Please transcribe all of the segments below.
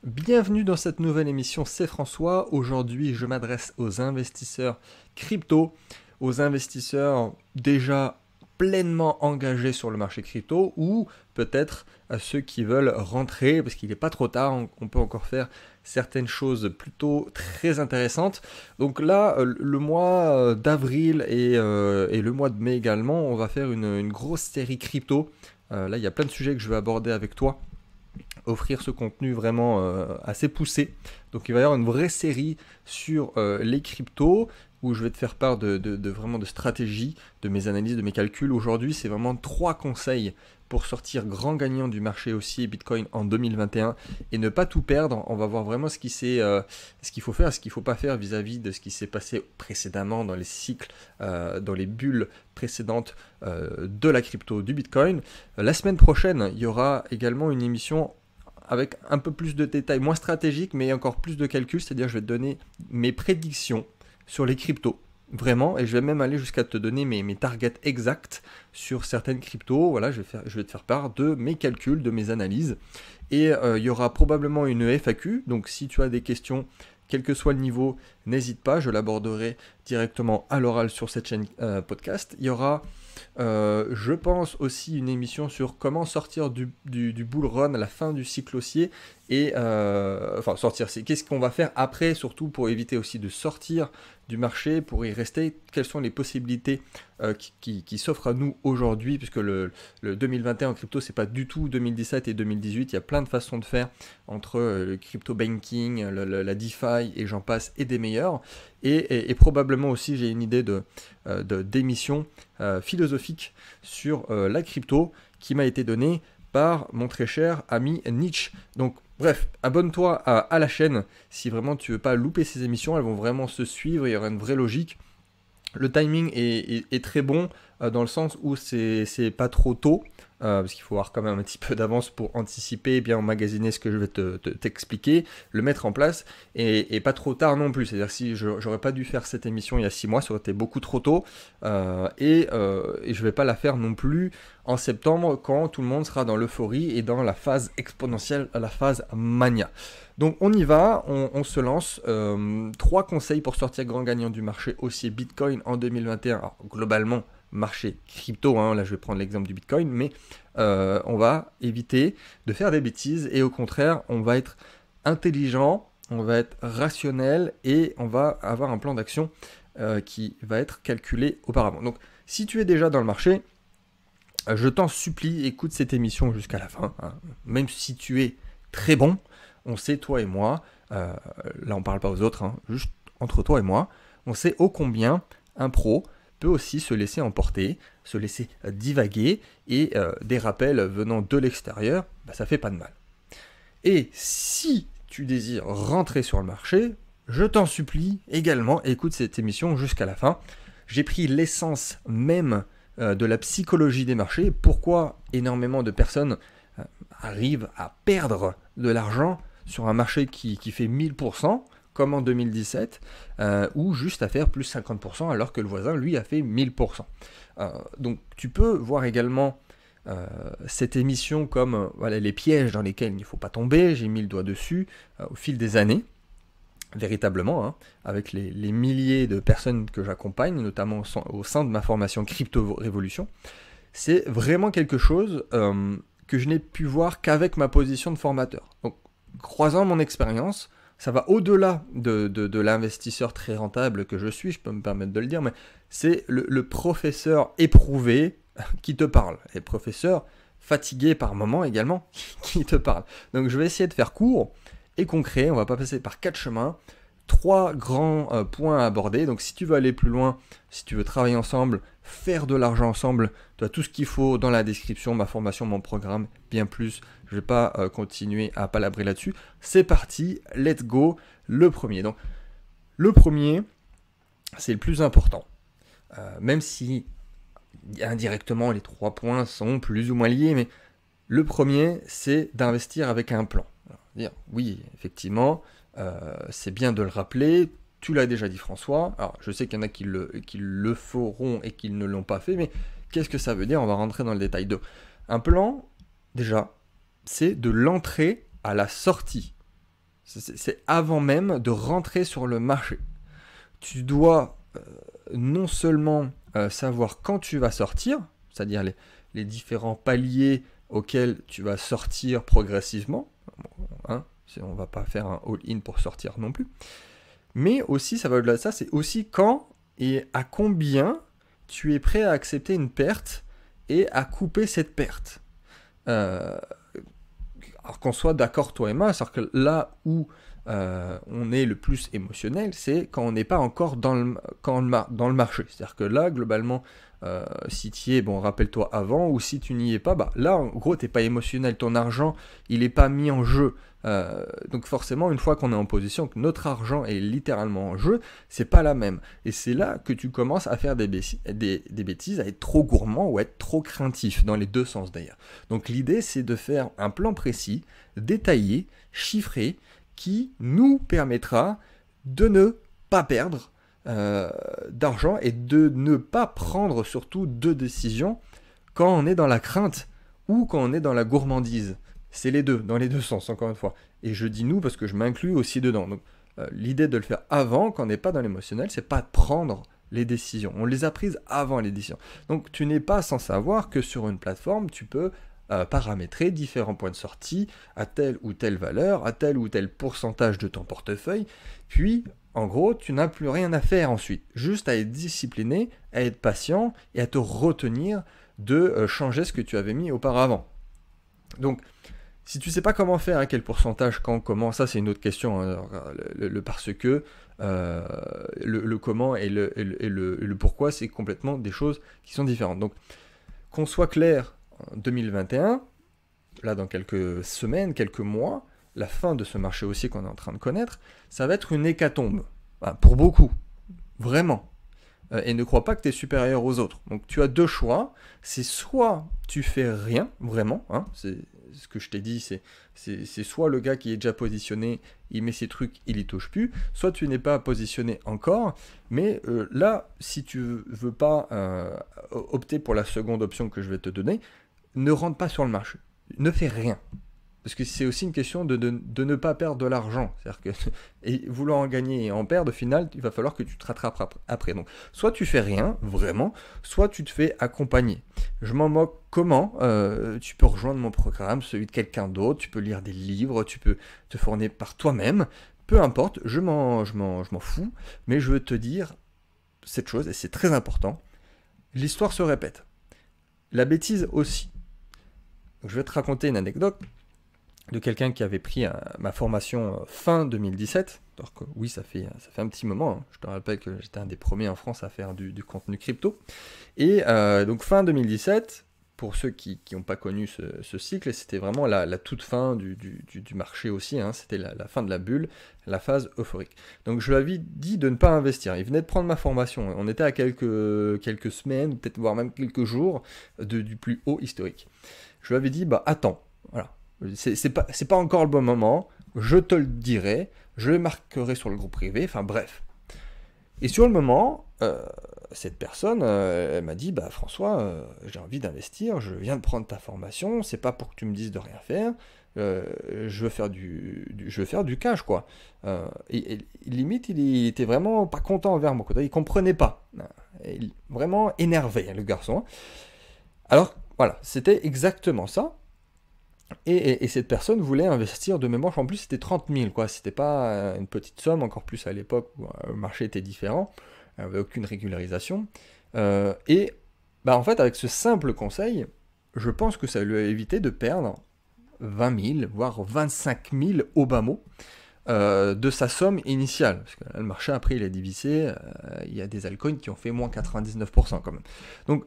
Bienvenue dans cette nouvelle émission, c'est François. Aujourd'hui, je m'adresse aux investisseurs crypto, aux investisseurs déjà pleinement engagés sur le marché crypto ou peut-être à ceux qui veulent rentrer parce qu'il n'est pas trop tard, on peut encore faire certaines choses plutôt très intéressantes. Donc là, le mois d'avril et le mois de mai également, on va faire une grosse série crypto. Là, il y a plein de sujets que je vais aborder avec toi, offrir ce contenu vraiment assez poussé. Donc il va y avoir une vraie série sur les cryptos où je vais te faire part vraiment de stratégie, de mes analyses, de mes calculs. Aujourd'hui, c'est vraiment 3 conseils pour sortir grand gagnant du marché haussier Bitcoin en 2021 et ne pas tout perdre. On va voir vraiment ce qu'il faut faire, ce qu'il ne faut pas faire vis-à-vis de ce qui s'est passé précédemment dans les cycles, dans les bulles précédentes de la crypto du Bitcoin. La semaine prochaine, il y aura également une émission avec un peu plus de détails, moins stratégiques, mais encore plus de calculs, c'est-à-dire je vais te donner mes prédictions sur les cryptos, vraiment, et je vais même aller jusqu'à te donner mes targets exacts sur certaines cryptos. Voilà, je vais te faire part de mes calculs, de mes analyses, et il y aura probablement une FAQ, donc si tu as des questions, quel que soit le niveau, n'hésite pas, je l'aborderai directement à l'oral sur cette chaîne podcast. Il y aura, je pense, aussi une émission sur comment sortir du bull run à la fin du cycle haussier et enfin sortir, c'est qu'est-ce qu'on va faire après, surtout pour éviter aussi de sortir du marché, pour y rester, quelles sont les possibilités qui s'offrent à nous aujourd'hui, puisque le 2021 en crypto, c'est pas du tout 2017 et 2018, il y a plein de façons de faire entre le crypto banking, la DeFi et j'en passe, et des meilleurs. Et probablement aussi, j'ai une idée d'émission philosophique sur la crypto qui m'a été donnée par mon très cher ami Nietzsche. Donc bref, abonne-toi à la chaîne si vraiment tu veux pas louper ces émissions, elles vont vraiment se suivre, il y aura une vraie logique. Le timing est très bon dans le sens où c'est pas trop tôt, parce qu'il faut avoir quand même un petit peu d'avance pour anticiper, bien emmagasiner ce que je vais t'expliquer, le mettre en place, et pas trop tard non plus. C'est-à-dire si j'aurais pas dû faire cette émission il y a 6 mois, ça aurait été beaucoup trop tôt, et je vais pas la faire non plus en septembre quand tout le monde sera dans l'euphorie et dans la phase exponentielle, la phase mania. Donc on y va, on se lance. 3 conseils pour sortir grand gagnant du marché haussier Bitcoin en 2021. Alors, globalement, marché crypto, hein, là je vais prendre l'exemple du Bitcoin, mais on va éviter de faire des bêtises et au contraire, on va être intelligent, on va être rationnel et on va avoir un plan d'action qui va être calculé auparavant. Donc si tu es déjà dans le marché, je t'en supplie, écoute cette émission jusqu'à la fin, hein. Même si tu es très bon, on sait, toi et moi, là on parle pas aux autres, hein, juste entre toi et moi, on sait ô combien un pro peut aussi se laisser emporter, se laisser divaguer, et des rappels venant de l'extérieur, ça fait pas de mal. Et si tu désires rentrer sur le marché, je t'en supplie également, écoute cette émission jusqu'à la fin. J'ai pris l'essence même de la psychologie des marchés, pourquoi énormément de personnes arrivent à perdre de l'argent sur un marché qui fait 1000%, comme en 2017, ou juste à faire plus 50% alors que le voisin, lui, a fait 1000%. Donc tu peux voir également cette émission comme voilà, les pièges dans lesquels il ne faut pas tomber, j'ai mis le doigt dessus au fil des années, véritablement, hein, avec les milliers de personnes que j'accompagne, notamment au sein de ma formation Crypto Révolution. C'est vraiment quelque chose que je n'ai pu voir qu'avec ma position de formateur. Donc, croisant mon expérience, ça va au-delà de l'investisseur très rentable que je suis, je peux me permettre de le dire, mais c'est le professeur éprouvé qui te parle, et le professeur fatigué par moments également qui te parle. Donc je vais essayer de faire court et concret, on va pas passer par 4 chemins, 3 grands points à aborder. Donc si tu veux aller plus loin, si tu veux travailler ensemble, faire de l'argent ensemble, tu as tout ce qu'il faut dans la description, ma formation, mon programme, bien plus. Je ne vais pas continuer à palabrer là-dessus. C'est parti, let's go. Le premier. Donc le premier, c'est le plus important. Même si indirectement les 3 points sont plus ou moins liés, mais le premier, c'est d'investir avec un plan. Alors, dire, oui, effectivement, c'est bien de le rappeler, tu l'as déjà dit François, alors je sais qu'il y en a qui le feront et qui ne l'ont pas fait, mais qu'est-ce que ça veut dire? On va rentrer dans le détail. Un plan, déjà, c'est de l'entrée à la sortie. C'est avant même de rentrer sur le marché. Tu dois non seulement savoir quand tu vas sortir, c'est-à-dire les différents paliers auxquels tu vas sortir progressivement, hein, on ne va pas faire un all-in pour sortir non plus, mais aussi, ça va au-delà de ça, c'est aussi quand et à combien tu es prêt à accepter une perte et à couper cette perte. Alors qu'on soit d'accord toi et moi, c'est-à-dire que là où on est le plus émotionnel, c'est quand on n'est pas encore dans le marché. C'est-à-dire que là, globalement, si tu y es, bon, rappelle-toi avant, ou si tu n'y es pas, bah, là, en gros, tu n'es pas émotionnel. Ton argent, il n'est pas mis en jeu. Donc forcément, une fois qu'on est en position, que notre argent est littéralement en jeu, c'est pas la même. Et c'est là que tu commences à faire des bêtises, à être trop gourmand ou à être trop craintif, dans les deux sens d'ailleurs. Donc l'idée, c'est de faire un plan précis, détaillé, chiffré, qui nous permettra de ne pas perdre d'argent et de ne pas prendre surtout de décisions quand on est dans la crainte ou quand on est dans la gourmandise. C'est les deux, dans les deux sens, encore une fois. Et je dis nous parce que je m'inclus aussi dedans. Donc, l'idée de le faire avant, quand on n'est pas dans l'émotionnel, c'est pas de prendre les décisions. On les a prises avant les décisions. Donc, tu n'es pas sans savoir que sur une plateforme, tu peux paramétrer différents points de sortie à telle ou telle valeur, à tel ou tel pourcentage de ton portefeuille. Puis, en gros, tu n'as plus rien à faire ensuite. Juste à être discipliné, à être patient et à te retenir de changer ce que tu avais mis auparavant. Donc, si tu sais pas comment faire, à quel pourcentage, quand, comment, ça c'est une autre question, hein, parce que le comment et le pourquoi, c'est complètement des choses qui sont différentes. Donc, qu'on soit clair, en 2021, là dans quelques semaines, quelques mois, la fin de ce marché haussier qu'on est en train de connaître, ça va être une hécatombe, pour beaucoup, vraiment. Et ne crois pas que tu es supérieur aux autres. Donc tu as deux choix, c'est soit tu fais rien, vraiment, hein, c'est ce que je t'ai dit, c'est soit le gars qui est déjà positionné, il met ses trucs, il y touche plus, soit tu n'es pas positionné encore, mais là, si tu veux pas opter pour la seconde option que je vais te donner, ne rentre pas sur le marché, ne fais rien. Parce que c'est aussi une question de ne pas perdre de l'argent. C'est-à-dire que et vouloir en gagner et en perdre, au final, il va falloir que tu te rattrapes après. Donc, soit tu fais rien, vraiment, soit tu te fais accompagner. Je m'en moque comment tu peux rejoindre mon programme, celui de quelqu'un d'autre, tu peux lire des livres, tu peux te fournir par toi-même. Peu importe, je m'en fous, mais je veux te dire cette chose, et c'est très important. L'histoire se répète. La bêtise aussi. Donc, je vais te raconter une anecdote de quelqu'un qui avait pris ma formation fin 2017. Alors que oui, ça fait un petit moment. Hein. Je te rappelle que j'étais un des premiers en France à faire du contenu crypto. Et donc fin 2017, pour ceux qui n'ont pas connu ce cycle, c'était vraiment la toute fin du marché aussi. Hein. C'était la fin de la bulle, la phase euphorique. Donc je lui avais dit de ne pas investir. Il venait de prendre ma formation. On était à quelques semaines, peut-être voire même quelques jours du plus haut historique. Je lui avais dit, bah attends, voilà. C'est pas encore le bon moment, je te le dirai, je le marquerai sur le groupe privé, enfin bref. Et sur le moment, cette personne, elle m'a dit, bah François, j'ai envie d'investir, je viens de prendre ta formation, c'est pas pour que tu me dises de rien faire, je veux faire du cash, quoi. Et limite, il était vraiment pas content envers moi, il comprenait pas. Vraiment énervé, le garçon. Alors, voilà, c'était exactement ça. Et cette personne voulait investir de mémoire, en plus c'était 30 000, quoi. C'était pas une petite somme, encore plus à l'époque où le marché était différent, il n'y avait aucune régularisation. Et bah, en fait, avec ce simple conseil, je pense que ça lui a évité de perdre 20 000, voire 25 000 au bas mot de sa somme initiale. Parce que là, le marché, après, il a divisé, il y a des altcoins qui ont fait moins 99% quand même. Donc,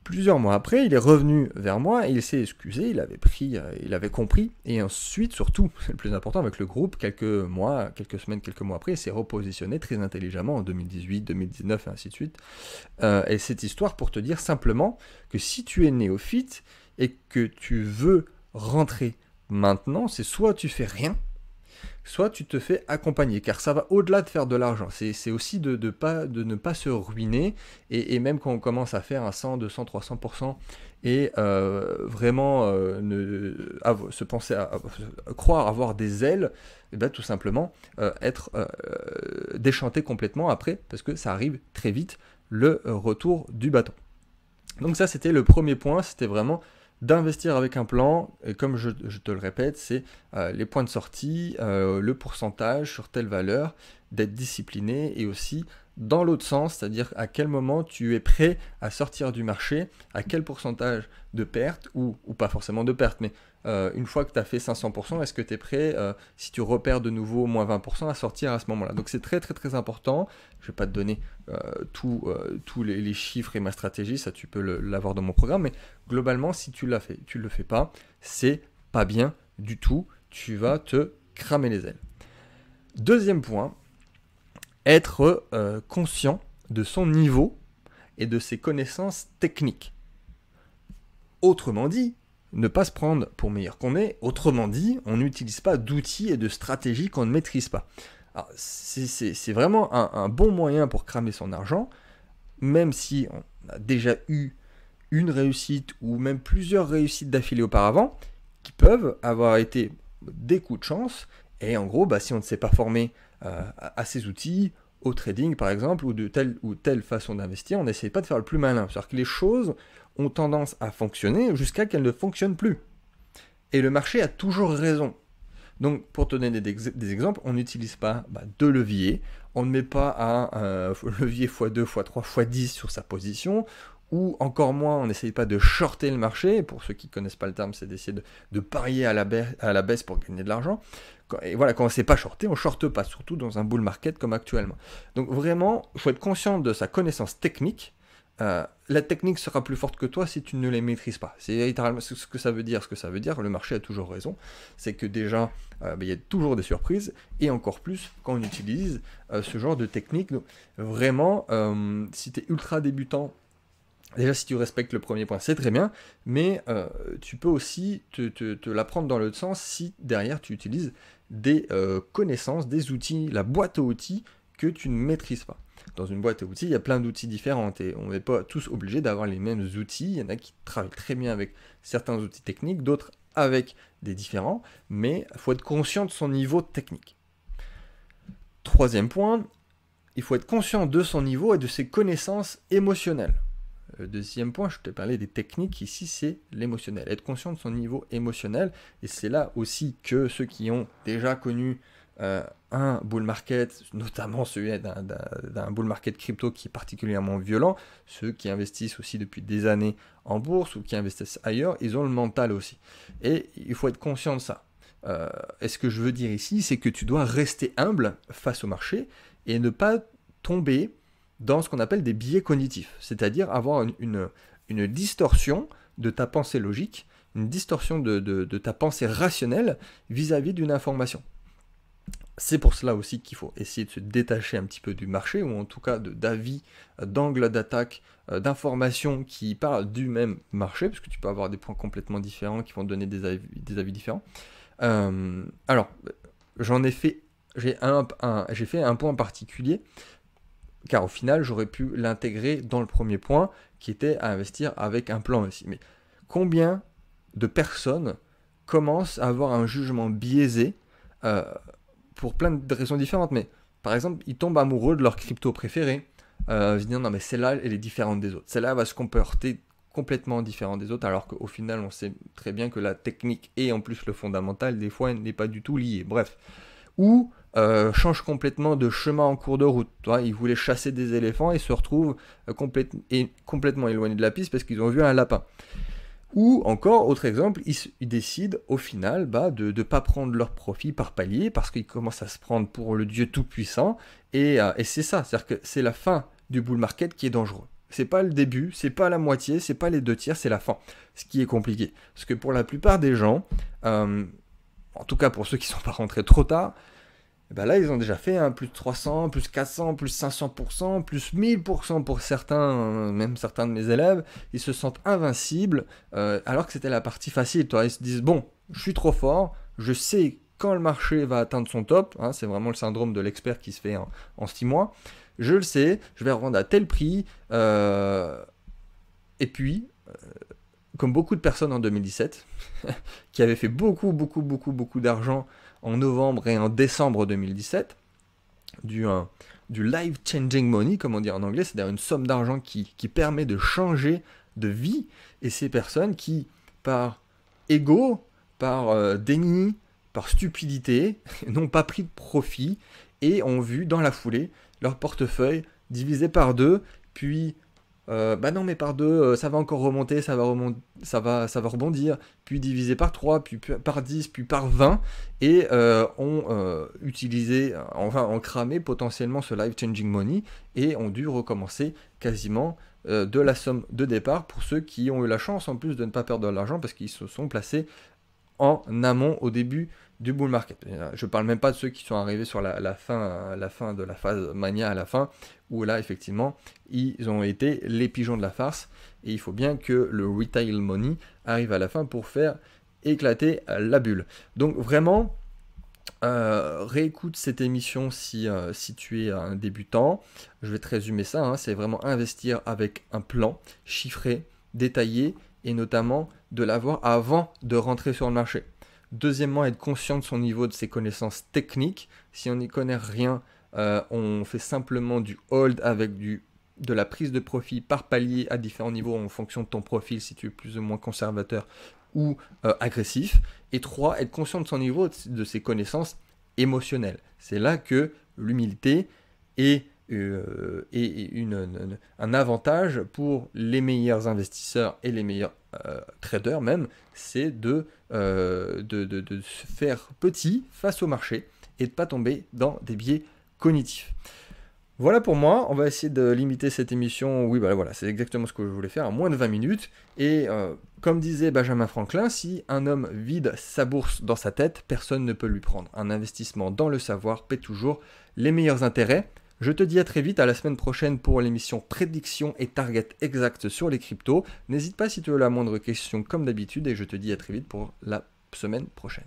plusieurs mois après, il est revenu vers moi et il s'est excusé, il avait compris. Et ensuite, surtout, c'est le plus important, avec le groupe, quelques semaines, quelques mois après, il s'est repositionné très intelligemment en 2018, 2019 et ainsi de suite. Et cette histoire pour te dire simplement que si tu es néophyte et que tu veux rentrer maintenant, c'est soit tu fais rien, soit tu te fais accompagner, car ça va au-delà de faire de l'argent. C'est aussi de ne pas se ruiner, et même quand on commence à faire un 100, 200, 300%, et vraiment se penser à croire avoir des ailes, et bien tout simplement être déchanté complètement après, parce que ça arrive très vite, le retour du bâton. Donc ça, c'était le premier point, c'était vraiment d'investir avec un plan, et comme je te le répète, c'est les points de sortie, le pourcentage sur telle valeur, d'être discipliné, et aussi dans l'autre sens, c'est-à-dire à quel moment tu es prêt à sortir du marché, à quel pourcentage de perte, ou pas forcément de perte, mais une fois que tu as fait 500%, est-ce que tu es prêt, si tu repères de nouveau moins 20%, à sortir à ce moment-là. Donc c'est très très très important. Je ne vais pas te donner tous les chiffres et ma stratégie, ça tu peux l'avoir dans mon programme, mais globalement, si tu le fais pas, c'est pas bien du tout, tu vas te cramer les ailes. Deuxième point, être conscient de son niveau et de ses connaissances techniques. Autrement dit, ne pas se prendre pour meilleur qu'on est. Autrement dit, on n'utilise pas d'outils et de stratégies qu'on ne maîtrise pas. C'est vraiment un bon moyen pour cramer son argent, même si on a déjà eu une réussite ou même plusieurs réussites d'affilée auparavant, qui peuvent avoir été des coups de chance. Et en gros, si on ne s'est pas formé à ces outils, au trading par exemple, ou de telle ou telle façon d'investir, on n'essaie pas de faire le plus malin. C'est-à-dire que les choses ont tendance à fonctionner jusqu'à qu'elles ne fonctionnent plus. Et le marché a toujours raison. Donc, pour te donner des exemples, on n'utilise pas de levier, on ne met pas un levier x2, x3, x10 sur sa position, ou encore moins, on n'essaye pas de shorter le marché. Pour ceux qui ne connaissent pas le terme, c'est d'essayer de parier à la baisse pour gagner de l'argent. Et voilà, quand on ne sait pas shorter, on ne shorte pas, surtout dans un bull market comme actuellement. Donc vraiment, il faut être conscient de sa connaissance technique. La technique sera plus forte que toi si tu ne les maîtrises pas. C'est littéralement ce que ça veut dire. Ce que ça veut dire, le marché a toujours raison. C'est que déjà, il y a toujours des surprises, et encore plus quand on utilise ce genre de technique. Donc, vraiment, si tu es ultra débutant, déjà, si tu respectes le premier point, c'est très bien, mais tu peux aussi te l'apprendre dans l'autre sens si derrière tu utilises des connaissances, des outils, la boîte à outils que tu ne maîtrises pas. Dans une boîte à outils, il y a plein d'outils différents et on n'est pas tous obligés d'avoir les mêmes outils. Il y en a qui travaillent très bien avec certains outils techniques, d'autres avec des différents, mais il faut être conscient de son niveau technique. Troisième point, il faut être conscient de son niveau et de ses connaissances émotionnelles. Le deuxième point, je t'ai parlé des techniques, ici c'est l'émotionnel. Être conscient de son niveau émotionnel, et c'est là aussi que ceux qui ont déjà connu un bull market, notamment celui d'un bull market crypto qui est particulièrement violent, ceux qui investissent aussi depuis des années en bourse ou qui investissent ailleurs, ils ont le mental aussi. Et il faut être conscient de ça. Et ce que je veux dire ici, c'est que tu dois rester humble face au marché et ne pas tomber dans ce qu'on appelle des biais cognitifs, c'est-à-dire avoir une distorsion de ta pensée logique, une distorsion de ta pensée rationnelle vis-à-vis d'une information. C'est pour cela aussi qu'il faut essayer de se détacher un petit peu du marché, ou en tout cas d'avis, d'angles d'attaque, d'informations qui parlent du même marché, parce que tu peux avoir des points complètement différents qui vont donner des avis différents. Alors, j'ai fait un point particulier, car au final, j'aurais pu l'intégrer dans le premier point, qui était à investir avec un plan aussi. Mais combien de personnes commencent à avoir un jugement biaisé pour plein de raisons différentes, mais par exemple, ils tombent amoureux de leur crypto préféré, ils se disent non mais celle-là, elle est différente des autres, celle-là va se comporter complètement différent des autres, alors qu'au final, on sait très bien que la technique et en plus le fondamental, des fois, n'est pas du tout lié. Bref. Ou change complètement de chemin en cours de route. Ils voulaient chasser des éléphants et se retrouvent complètement éloignés de la piste parce qu'ils ont vu un lapin. Ou encore, autre exemple, ils décident au final de ne pas prendre leur profit par palier parce qu'ils commencent à se prendre pour le Dieu tout-puissant. Et c'est ça, c'est-à-dire que c'est la fin du bull market qui est dangereux. C'est pas le début, c'est pas la moitié, c'est pas les 2/3, c'est la fin. Ce qui est compliqué. Parce que pour la plupart des gens, en tout cas pour ceux qui ne sont pas rentrés trop tard, là ils ont déjà fait un plus de 300, plus 400, plus 500%, plus 1000% pour certains, même certains de mes élèves, ils se sentent invincibles, alors que c'était la partie facile. Ils se disent, bon, je suis trop fort, je sais quand le marché va atteindre son top, hein, c'est vraiment le syndrome de l'expert qui se fait en 6 mois, je le sais, je vais revendre à tel prix, et puis, comme beaucoup de personnes en 2017, qui avaient fait beaucoup d'argent en novembre et en décembre 2017, du life-changing money, comme on dit en anglais, c'est-à-dire une somme d'argent qui permet de changer de vie, et ces personnes qui, par ego, par déni, par stupidité, n'ont pas pris de profit et ont vu dans la foulée leur portefeuille divisé par 2, puis bah non mais par 2, ça va encore remonter, ça va rebondir, puis divisé par 3, puis par 10, puis par 20, et ont utilisé, enfin ont cramé potentiellement ce life-changing money, et ont dû recommencer quasiment de la somme de départ pour ceux qui ont eu la chance en plus de ne pas perdre de l'argent parce qu'ils se sont placés en amont au début du bull market. Je ne parle même pas de ceux qui sont arrivés sur la fin de la phase mania à la fin, où là effectivement ils ont été les pigeons de la farce, et il faut bien que le retail money arrive à la fin pour faire éclater la bulle. Donc vraiment, réécoute cette émission si tu es un débutant. Je vais te résumer ça, hein, c'est vraiment investir avec un plan chiffré, détaillé, et notamment de l'avoir avant de rentrer sur le marché. Deuxièmement, être conscient de son niveau, de ses connaissances techniques. Si on n'y connaît rien, on fait simplement du hold avec de la prise de profit par palier à différents niveaux en fonction de ton profil, si tu es plus ou moins conservateur ou agressif. Et 3, être conscient de son niveau, de ses connaissances émotionnelles. C'est là que l'humilité est un avantage pour les meilleurs investisseurs et les meilleurs traders même, c'est de se faire petit face au marché et de ne pas tomber dans des biais cognitifs. Voilà pour moi, on va essayer de limiter cette émission, oui bah voilà, c'est exactement ce que je voulais faire, à moins de 20 minutes, et comme disait Benjamin Franklin, si un homme vide sa bourse dans sa tête, personne ne peut lui prendre. Un investissement dans le savoir paie toujours les meilleurs intérêts. Je te dis à très vite, à la semaine prochaine pour l'émission Prédiction et Target exact sur les cryptos. N'hésite pas si tu as la moindre question comme d'habitude, et je te dis à très vite pour la semaine prochaine.